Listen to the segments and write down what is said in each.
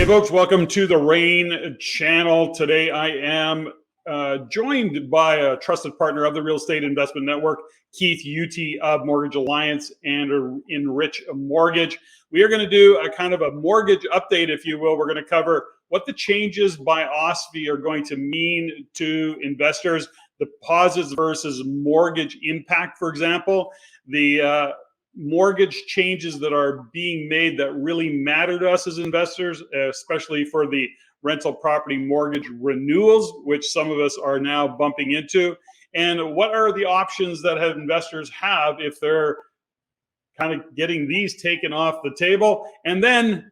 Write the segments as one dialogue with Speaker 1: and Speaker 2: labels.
Speaker 1: folks, welcome to the Rain channel. Today I am joined by a trusted partner of the Real Estate Investment Network, Keith Uthe of Mortgage Alliance and Enrich Mortgage. We are going to do a kind of a mortgage update, if you will. We're going to cover what the changes by OSFI are going to mean to investors, deposits versus mortgage impact, for example, the mortgage changes that are being made that really matter to us as investors, especially for the rental property mortgage renewals, which some of us are now bumping into. And what are the options that investors have if they're kind of getting these taken off the table? And then,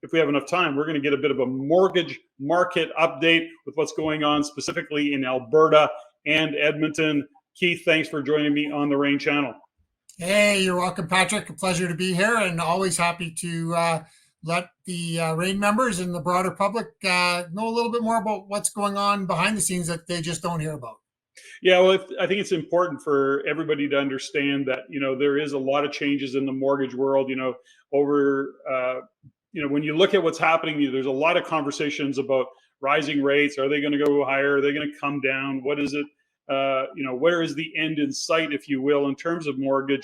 Speaker 1: if we have enough time, we're going to get a bit of a mortgage market update with what's going on specifically in Alberta and Edmonton. Keith, thanks for joining me on the Rain channel.
Speaker 2: Hey, you're welcome, Patrick. A pleasure to be here, and always happy to let the Rain members and the broader public know a little bit more about what's going on behind the scenes that they just don't hear about.
Speaker 1: Yeah, well, I think it's important for everybody to understand that, there is a lot of changes in the mortgage world, over, when you look at what's happening, there's a lot of conversations about rising rates. Are they going to go higher? Are they going to come down? What is it? Where is the end in sight, if you will, in terms of mortgage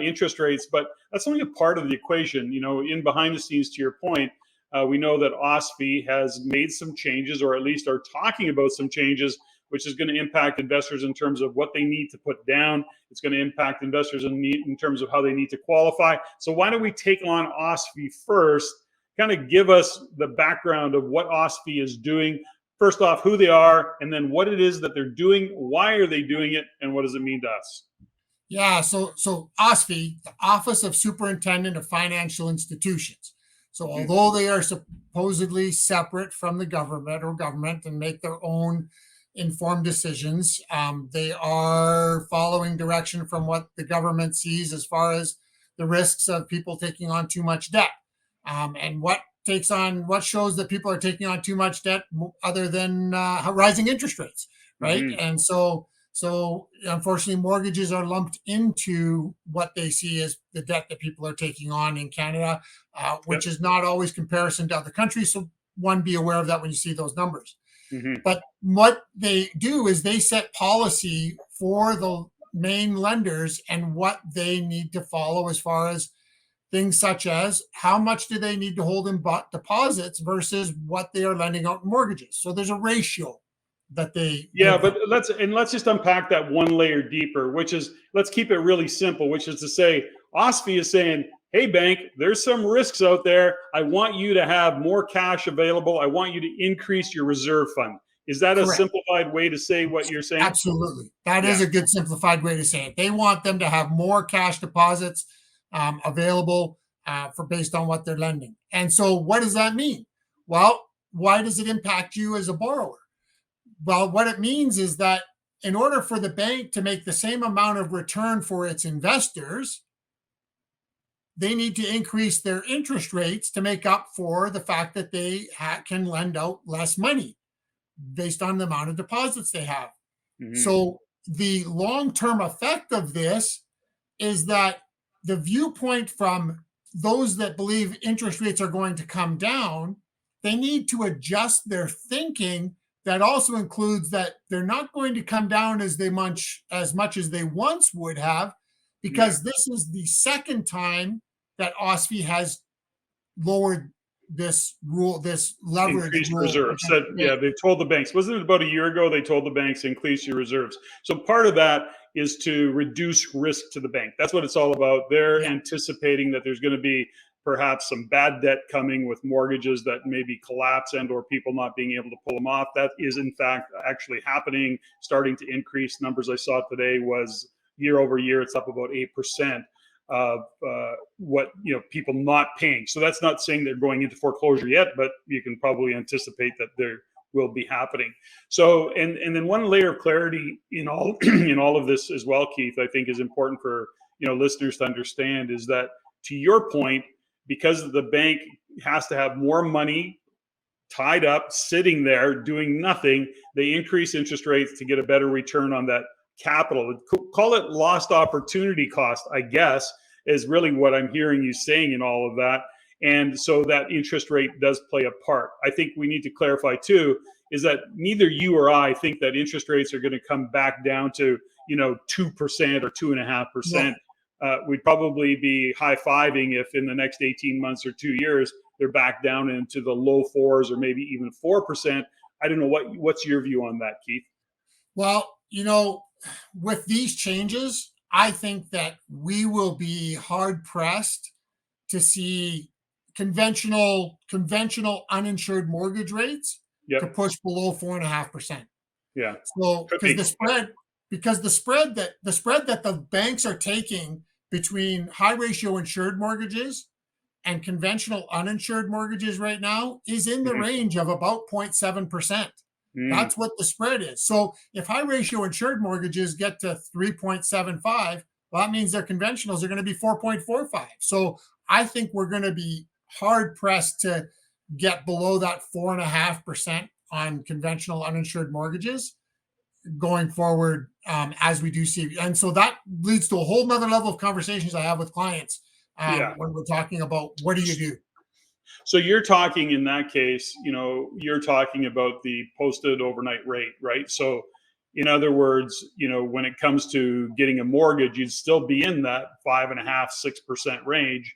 Speaker 1: interest rates? But that's only a part of the equation. In behind the scenes, to your point, we know that OSFI has made some changes, or at least are talking about some changes, which is going to impact investors in terms of what they need to put down. It's going to impact investors in terms of how they need to qualify. So why don't we take on OSFI first, kind of give us the background of what OSFI is doing. First off, who they are, and then what it is that they're doing, why are they doing it, and what does it mean to us?
Speaker 2: Yeah, so OSFI, the Office of Superintendent of Financial Institutions. So although they are supposedly separate from the government and make their own informed decisions, they are following direction from what the government sees as far as the risks of people taking on too much debt. And what shows that people are taking on too much debt other than rising interest rates, right? Mm-hmm. And so unfortunately, mortgages are lumped into what they see as the debt that people are taking on in Canada, which is not always comparison to other countries. So one, be aware of that when you see those numbers. Mm-hmm. But what they do is they set policy for the main lenders and what they need to follow as far as things such as how much do they need to hold in deposits versus what they are lending out in mortgages. So there's a ratio that they...
Speaker 1: Yeah, but let's just unpack that one layer deeper, which is, let's keep it really simple, which is to say, OSFI is saying, hey, bank, there's some risks out there. I want you to have more cash available. I want you to increase your reserve fund. Is that Correct. A simplified way to say what you're saying?
Speaker 2: Absolutely. That is a good simplified way to say it. They want them to have more cash deposits available based on what they're lending. And so what does that mean? Well, why does it impact you as a borrower? Well, what it means is that in order for the bank to make the same amount of return for its investors, they need to increase their interest rates to make up for the fact that they can lend out less money based on the amount of deposits they have. Mm-hmm. So the long-term effect of this is that the viewpoint from those that believe interest rates are going to come down, they need to adjust their thinking. That also includes that they're not going to come down as much as they once would have, because this is the second time that OSFI has lowered this leverage
Speaker 1: increased reserves. They told the banks, wasn't it about a year ago, they told the banks increase your reserves. So part of that is to reduce risk to the bank. That's what it's all about. They're anticipating that there's going to be perhaps some bad debt coming with mortgages that maybe collapse and or people not being able to pull them off. That is in fact actually happening, starting to increase. Numbers I saw today was year over year, it's up about 8% of what people not paying. So that's not saying they're going into foreclosure yet, but you can probably anticipate that there will be happening. So and then one layer of clarity in all in all of this as well, Keith, I think is important for listeners to understand, is that, to your point, because the bank has to have more money tied up, sitting there doing nothing, they increase interest rates to get a better return on that capital. Call it lost opportunity cost, I guess, is really what I'm hearing you saying in all of that. And so that interest rate does play a part. I think we need to clarify too, is that neither you or I think that interest rates are going to come back down to, 2% or 2.5%. We'd probably be high-fiving if in the next 18 months or 2 years, they're back down into the low fours or maybe even 4%. I don't know what's your view on that, Keith?
Speaker 2: Well, with these changes, I think that we will be hard pressed to see conventional uninsured mortgage rates to push below 4.5%.
Speaker 1: Yeah.
Speaker 2: So because the spread that the banks are taking between high ratio insured mortgages and conventional uninsured mortgages right now is in the range of about 0.7%. That's what the spread is. So if high ratio insured mortgages get to 3.75, well, that means their conventionals are going to be 4.45. So I think we're going to be hard pressed to get below that 4.5% on conventional uninsured mortgages going forward, as we do see. And so that leads to a whole nother level of conversations I have with clients when we're talking about what do you do?
Speaker 1: So you're talking in that case, you're talking about the posted overnight rate, right? So in other words, when it comes to getting a mortgage, you'd still be in that 5.5-6% range,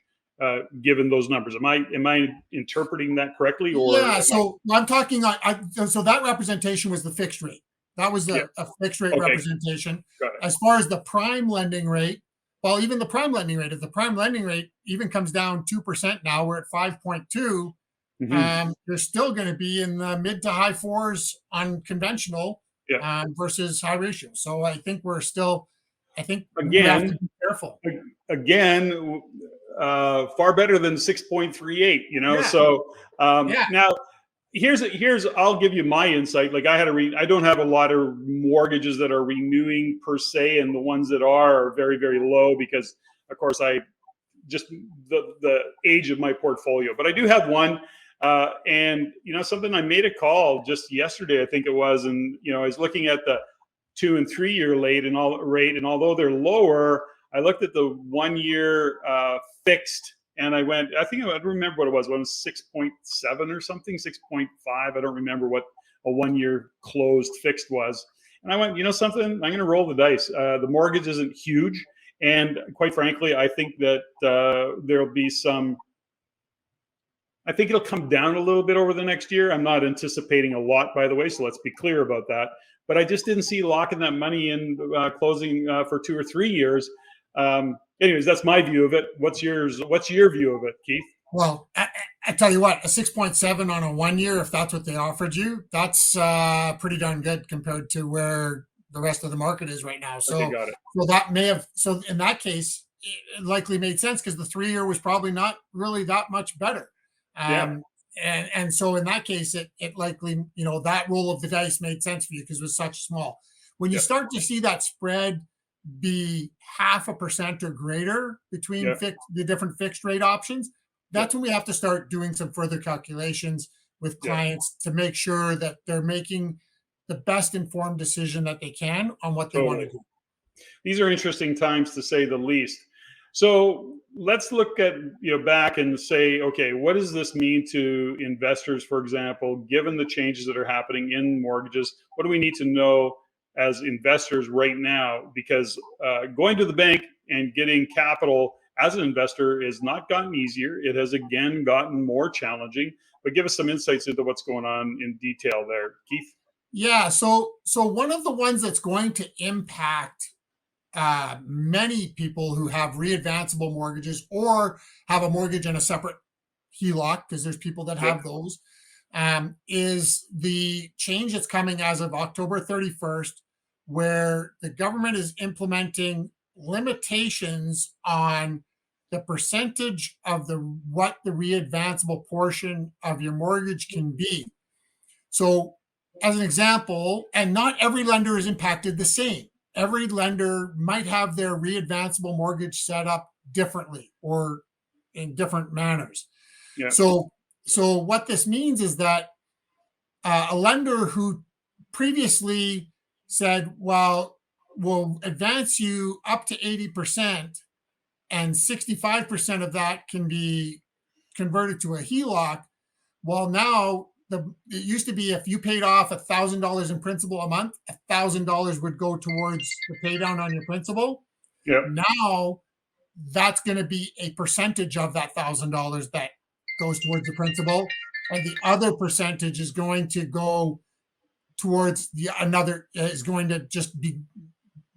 Speaker 1: given those numbers. Am I interpreting that correctly? Or
Speaker 2: yeah. So I'm talking. So that representation was the fixed rate. That was a fixed rate representation. As far as the prime lending rate, well, even the prime lending rate, if the prime lending rate even comes down 2% now, we're at 5.2. You're still going to be in the mid to high fours on conventional versus high ratio. So I think we have to be careful.
Speaker 1: Again, far better than 6.38. So now here's I'll give you my insight. Like I don't have a lot of mortgages that are renewing per se, and the ones that are very, very low because of course I just the age of my portfolio. But I do have one, and something, I made a call just yesterday, I think it was, and I was looking at the 2 and 3 year rate, and although they're lower, I looked at the 1 year fixed, and I don't remember what it was. It was 6.7 or something, 6.5. I don't remember what a 1 year closed fixed was. And I went, something, I'm going to roll the dice. The mortgage isn't huge. And quite frankly, I think that there'll be I think it'll come down a little bit over the next year. I'm not anticipating a lot, by the way, so let's be clear about that. But I just didn't see locking that money in closing for 2 or 3 years. Anyways, that's my view of it. What's yours? What's your view of it, Keith?
Speaker 2: Well, I tell you what, a 6.7 on a 1 year, if that's what they offered you, that's pretty darn good compared to where the rest of the market is right now. So,
Speaker 1: got it.
Speaker 2: So in that case, it likely made sense because the 3 year was probably not really that much better. And so in that case, it likely, that roll of the dice made sense for you because it was such small. When you start to see that spread be 0.5% or greater between the different fixed rate options, that's when we have to start doing some further calculations with clients to make sure that they're making the best informed decision that they can on what they want to do.
Speaker 1: These are interesting times, to say the least. So let's look at back and say, okay, what does this mean to investors, for example, given the changes that are happening in mortgages? What do we need to know as investors right now? Because going to the bank and getting capital as an investor has not gotten easier. It has again gotten more challenging. But give us some insights into what's going on in detail there, Keith.
Speaker 2: Yeah, so one of the ones that's going to impact many people who have readvanceable mortgages or have a mortgage and a separate HELOC, because there's people that have those, is the change that's coming as of October 31st, where the government is implementing limitations on the percentage of what the readvanceable portion of your mortgage can be. So as an example, and not every lender is impacted the same. Every lender might have their readvanceable mortgage set up differently or in different manners. Yeah. So what this means is that a lender who previously said, well, we'll advance you up to 80% and 65% of that can be converted to a HELOC. Well, now it used to be if you paid off $1,000 in principal a month, $1,000 would go towards the pay down on your principal.
Speaker 1: Yep.
Speaker 2: Now that's going to be a percentage of that $1,000 that goes towards the principal, and the other percentage is going to go towards is going to just be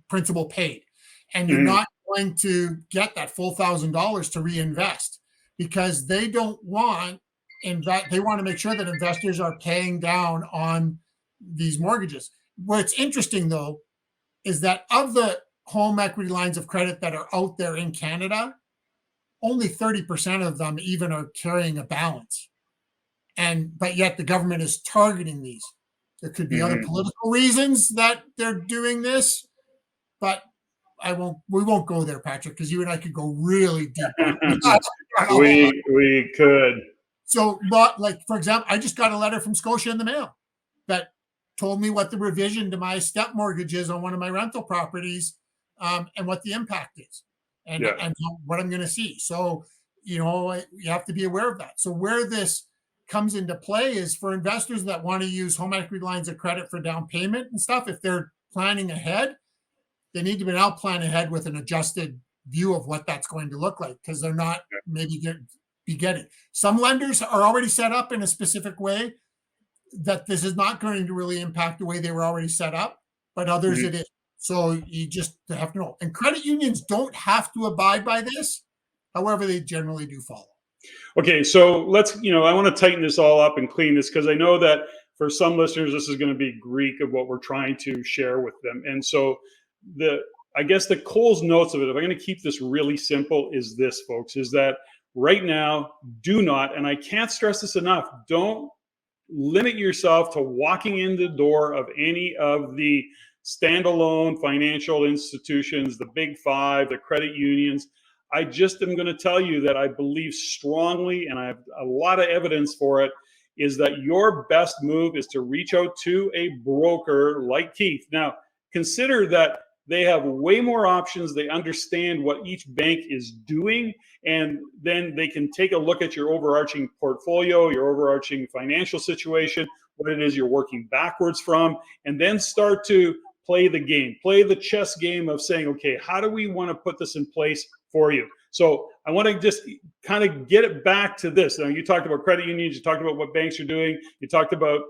Speaker 2: principal paid, and you're not going to get that full $1,000 to reinvest, because they don't want they want to make sure that investors are paying down on these mortgages. What's interesting though is that of the home equity lines of credit that are out there in Canada, only 30% of them even are carrying a balance. But yet the government is targeting these. There could be other political reasons that they're doing this, but we won't go there, Patrick, because you and I could go really deep.
Speaker 1: We could.
Speaker 2: So, but like, for example, I just got a letter from Scotia in the mail that told me what the revision to my step mortgage is on one of my rental properties, and what the impact is, and what I'm going to see. So, you have to be aware of that. So where this comes into play is for investors that want to use home equity lines of credit for down payment and stuff. If they're planning ahead, they need to be now plan ahead with an adjusted view of what that's going to look like, because they're not maybe be getting. Some lenders are already set up in a specific way that this is not going to really impact the way they were already set up, but others it is. So you just have to know. And credit unions don't have to abide by this. However, they generally do follow.
Speaker 1: Okay, so let's, I want to tighten this all up and clean this, because I know that for some listeners, this is going to be Greek of what we're trying to share with them. And so I guess the Cole's notes of it, if I'm going to keep this really simple, is this, folks, is that right now, do not, and I can't stress this enough, don't limit yourself to walking in the door of any of the standalone financial institutions, the big five, the credit unions. I just am going to tell you that I believe strongly, and I have a lot of evidence for it, is that your best move is to reach out to a broker like Keith. Now, consider that they have way more options. They understand what each bank is doing, and then they can take a look at your overarching portfolio, your overarching financial situation, what it is you're working backwards from, and then start to play the game, play the chess game of saying, okay, how do we want to put this in place for you? So I want to just kind of get it back to this. Now, you talked about credit unions, you talked about what banks are doing, you talked about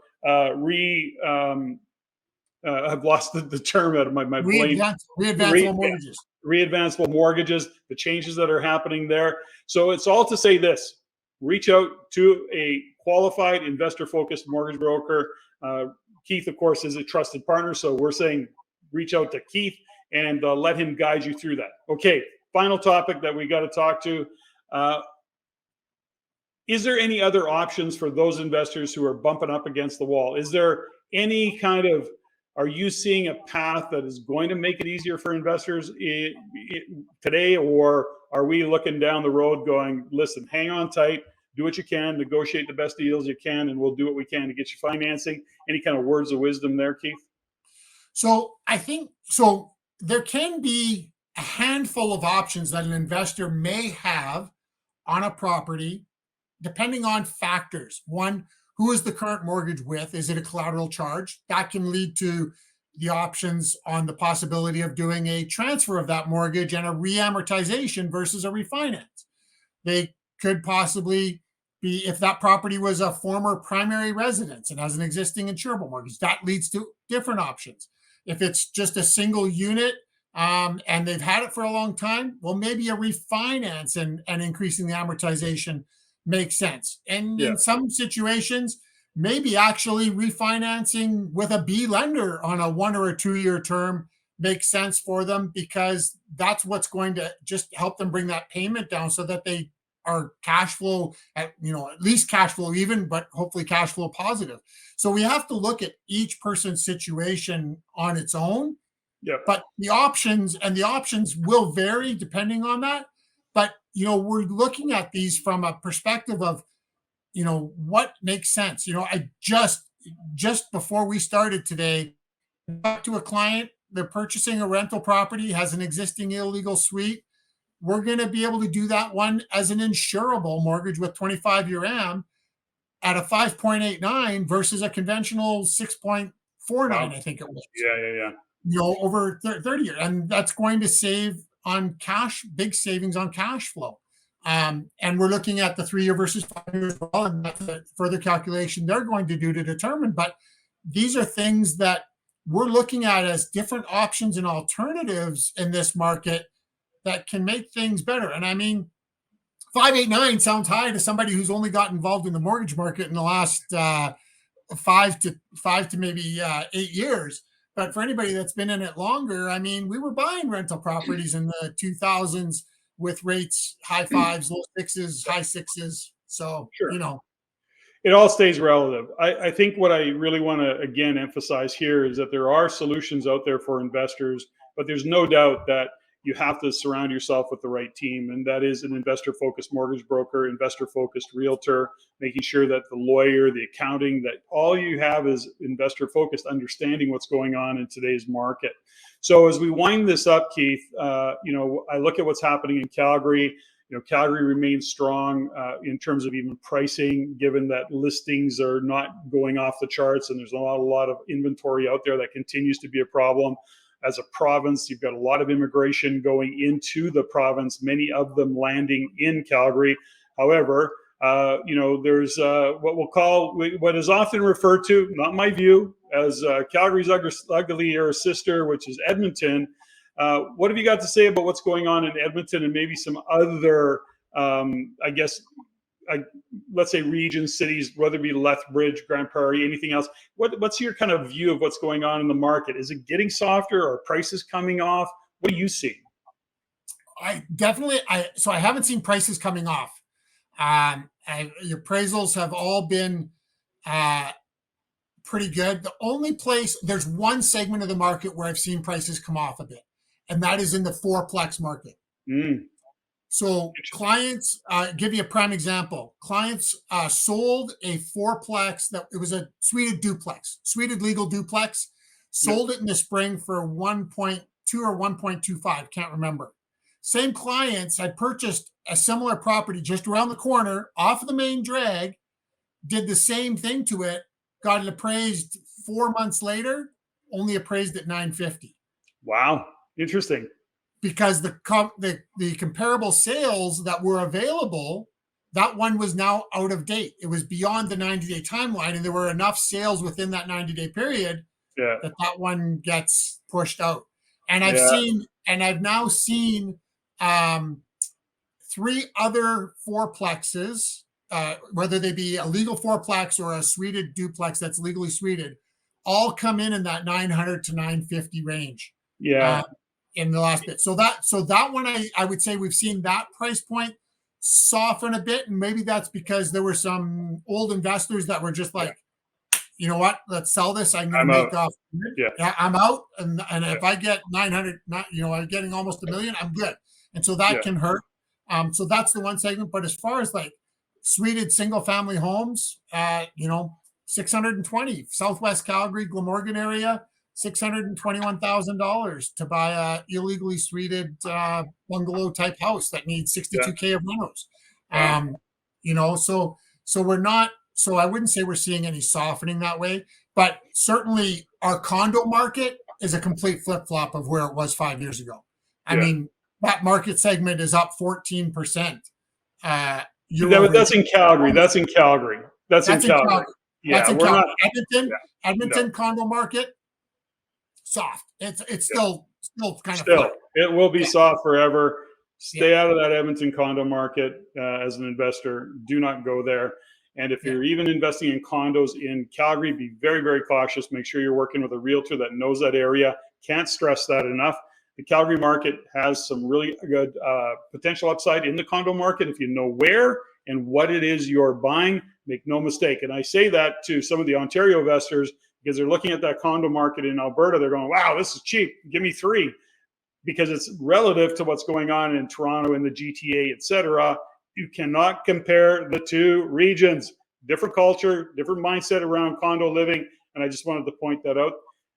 Speaker 1: I've lost the term out of my brain.
Speaker 2: Readvanceable mortgages.
Speaker 1: Readvanceable mortgages, the changes that are happening there. So it's all to say this: reach out to a qualified investor-focused mortgage broker. Keith, of course, is a trusted partner, so we're saying reach out to Keith and let him guide you through that. Okay, final topic that we got to talk to. Is there any other options for those investors who are bumping up against the wall? Is there any kind of, are you seeing a path that is going to make it easier for investors today, or are we looking down the road going, listen, hang on tight, do what you can, negotiate the best deals you can, and we'll do what we can to get you financing? Any kind of words of wisdom there, Keith?
Speaker 2: So I think, there can be a handful of options that an investor may have on a property, depending on factors. One, who is the current mortgage with? Is it a collateral charge? That can lead to the options on the possibility of doing a transfer of that mortgage and a reamortization versus a refinance. They could possibly be, if that property was a former primary residence and has an existing insurable mortgage, that leads to different options. If it's just a single unit and they've had it for a long time, well, maybe a refinance and increasing the amortization makes sense. And in some situations, maybe actually refinancing with a B lender on a 1 or a 2 year term makes sense for them, because that's what's going to just help them bring that payment down so that they are cash flow at least cash flow even, but hopefully cash flow positive. So we have to look at each person's situation on its own. But the options will vary depending on that. But we're looking at these from a perspective of what makes sense. I just before we started today, talked to a client. They're purchasing a rental property, has an existing illegal suite. we're going to be able to do that one as an insurable mortgage with 25-year AM at a 5.89 versus a conventional 6.49,
Speaker 1: Wow.
Speaker 2: I think it was.
Speaker 1: Yeah.
Speaker 2: Over 30 years. And that's going to save on cash, big savings on cash flow. And we're looking at the 3-year versus 5 years as well, and that's a further calculation they're going to do to determine. But these are things that we're looking at as different options and alternatives in this market that can make things better. And I mean, 5.89 sounds high to somebody who's only got involved in the mortgage market in the last 5 to maybe 8 years. But for anybody that's been in it longer, I mean, we were buying rental properties in the 2000s with rates high 5s, low 6s, high 6s. So,
Speaker 1: Sure.
Speaker 2: It
Speaker 1: all stays relative. I think what I really want to, again, emphasize here is that there are solutions out there for investors, but there's no doubt that you have to surround yourself with the right team. And that is an investor-focused mortgage broker, investor-focused realtor, making sure that the lawyer, the accounting, that all you have is investor-focused, understanding what's going on in today's market. So as we wind this up, Keith, I look at what's happening in Calgary. Calgary remains strong in terms of even pricing, given that listings are not going off the charts and there's a lot of inventory out there that continues to be a problem. As a province, you've got a lot of immigration going into the province, many of them landing in Calgary. However, there's what is often referred to, not my view, as Calgary's uglier sister, which is Edmonton. What have you got to say about what's going on in Edmonton and maybe some other, let's say regions, cities, whether it be Lethbridge, Grand Prairie, anything else? What's your kind of view of what's going on in the market? Is it getting softer? Are prices coming off? What do you see?
Speaker 2: I haven't seen prices coming off. Your appraisals have all been pretty good. The only place, there's one segment of the market where I've seen prices come off a bit, and that is in the fourplex market. So clients, give you a prime example. Clients sold a fourplex it was a suited legal duplex, sold it in the spring for 1.2 or 1.25, can't remember. Same clients had purchased a similar property just around the corner off of the main drag, did the same thing to it, got it appraised 4 months later, only appraised at 950.
Speaker 1: Wow, interesting.
Speaker 2: Because the comparable sales that were available, that one was now out of date. It was beyond the 90-day timeline, and there were enough sales within that 90-day period that one gets pushed out. And I've now seen 3 other fourplexes, whether they be a legal fourplex or a suited duplex that's legally suited, all come in that 900 to 950 range. In the last bit. So that one, I would say we've seen that price point soften a bit. And maybe that's because there were some old investors that were just like, you know what, let's sell this. I'm going to make off. I'm out. And if I get 900, I'm getting almost $1 million, I'm good. And so that can hurt. So that's the one segment. But as far as like suited single family homes, 620, Southwest Calgary, Glamorgan area, $621,000 to buy a illegally suited bungalow type house that needs 62K of renos. So we're not. So I wouldn't say we're seeing any softening that way, but certainly our condo market is a complete flip flop of where it was 5 years ago. I mean, that market segment is up 14%.
Speaker 1: That's in Calgary. That's in Calgary. Yeah,
Speaker 2: that's in Calgary. Edmonton condo market. Soft. It's still kind of flat.
Speaker 1: It will be soft forever. Stay out of that Edmonton condo market as an investor. Do not go there. And if you're even investing in condos in Calgary, be very, very cautious. Make sure you're working with a realtor that knows that area. Can't stress that enough. The Calgary market has some really good potential upside in the condo market if you know where and what it is you're buying. Make no mistake. And I say that to some of the Ontario investors because they're looking at that condo market in Alberta. They're going, wow, this is cheap. Give me 3. Because it's relative to what's going on in Toronto, in the GTA, et cetera. You cannot compare the two regions. Different culture, different mindset around condo living. And I just wanted to point that out.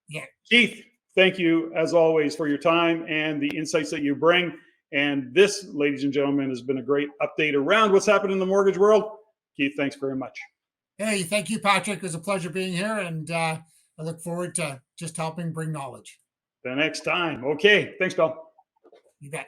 Speaker 2: Yeah.
Speaker 1: Keith, thank you, as always, for your time and the insights that you bring. And this, ladies and gentlemen, has been a great update around what's happened in the mortgage world. Keith, thanks very much.
Speaker 2: Hey, thank you, Patrick. It was a pleasure being here, and I look forward to just helping bring knowledge.
Speaker 1: The next time. Okay. Thanks, Bill.
Speaker 2: You bet.